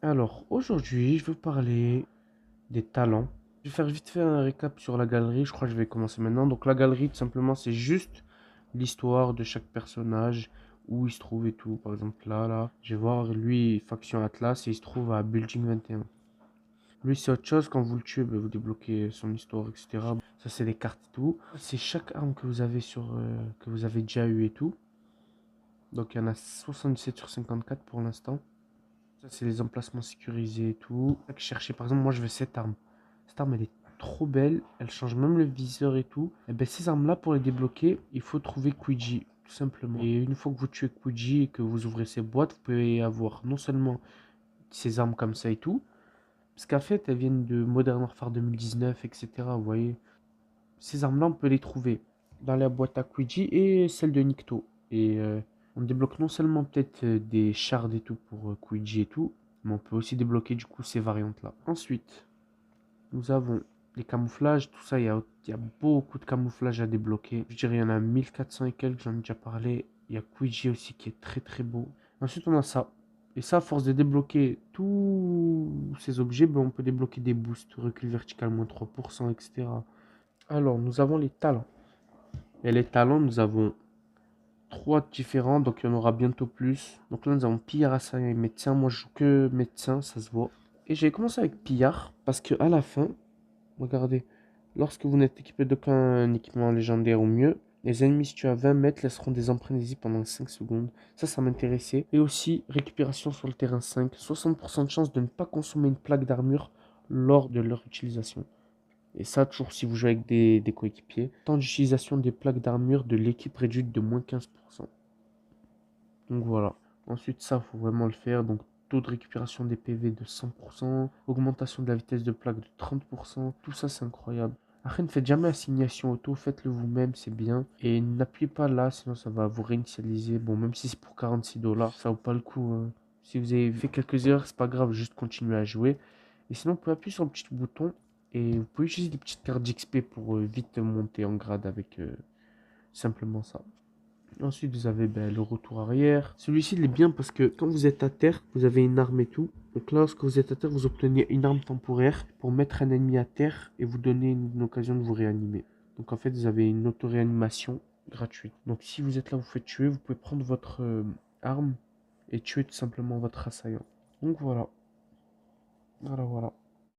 Alors, aujourd'hui, je veux parler des talents. Je vais faire vite fait un récap sur la galerie. Je crois que je vais commencer maintenant. Donc, la galerie, tout simplement, c'est juste l'histoire de chaque personnage, où il se trouve et tout. Par exemple, là, je vais voir lui, faction Atlas, et il se trouve à Building 21. Lui, c'est autre chose. Quand vous le tuez, ben, vous débloquez son histoire, etc. Ça, c'est des cartes et tout. C'est chaque arme que vous avez que vous avez déjà eu et tout. Donc, il y en a 77 sur 54 pour l'instant. Ça, c'est les emplacements sécurisés et tout. Chercher, par exemple, moi, je veux cette arme. Cette arme, elle est trop belle. Elle change même le viseur et tout. Et ben, ces armes-là, pour les débloquer, il faut trouver Quiji, tout simplement. Et une fois que vous tuez Quiji et que vous ouvrez ces boîtes, vous pouvez avoir non seulement ces armes comme ça et tout, parce qu'en fait, elles viennent de Modern Warfare 2019, etc. Vous voyez, ces armes-là, on peut les trouver dans la boîte à Quiji et celle de Nikto. Et on débloque non seulement peut-être des shards et tout pour Quiji et tout, mais on peut aussi débloquer du coup ces variantes-là. Ensuite, nous avons les camouflages, tout ça, il y a beaucoup de camouflages à débloquer. Je dirais il y en a 1400 et quelques, j'en ai déjà parlé. Il y a Quiji aussi qui est très très beau. Ensuite, on a ça. Et ça, à force de débloquer tous ces objets, ben, on peut débloquer des boosts, recul vertical moins 3%, etc. Alors, nous avons les talents. Et les talents, nous avons trois différents, donc il y en aura bientôt plus. Donc là, nous avons Pillard, Assaillant et Médecin. Moi, je joue que Médecin, ça se voit. Et j'ai commencé avec Pillard, parce que à la fin, regardez, lorsque vous n'êtes équipé d'aucun équipement légendaire ou mieux, les ennemis situés à 20 mètres laisseront des empreintes visibles pendant 5 secondes. Ça m'intéressait. Et aussi, récupération sur le terrain 5, 60% de chance de ne pas consommer une plaque d'armure lors de leur utilisation. Et ça, toujours si vous jouez avec des coéquipiers. Temps d'utilisation des plaques d'armure de l'équipe réduite de moins 15%. Donc voilà. Ensuite, ça, faut vraiment le faire. Donc, taux de récupération des PV de 100%, augmentation de la vitesse de plaque de 30%. Tout ça, c'est incroyable. Après, ne faites jamais assignation auto, faites-le vous-même, c'est bien. Et n'appuyez pas là, sinon ça va vous réinitialiser. Bon, même si c'est pour 46 dollars, ça vaut pas le coup, hein. Si vous avez fait quelques erreurs, c'est pas grave, juste continuez à jouer. Et sinon, vous pouvez appuyer sur le petit bouton et vous pouvez utiliser des petites cartes d'XP pour vite monter en grade avec simplement ça. Ensuite, vous avez ben, le retour arrière. Celui-ci, il est bien parce que quand vous êtes à terre, vous avez une arme et tout. Donc là, lorsque vous êtes à terre, vous obtenez une arme temporaire pour mettre un ennemi à terre et vous donner une occasion de vous réanimer. Donc en fait, vous avez une auto-réanimation gratuite. Donc si vous êtes là, vous faites tuer, vous pouvez prendre votre arme et tuer tout simplement votre assaillant. Donc voilà. Voilà, voilà.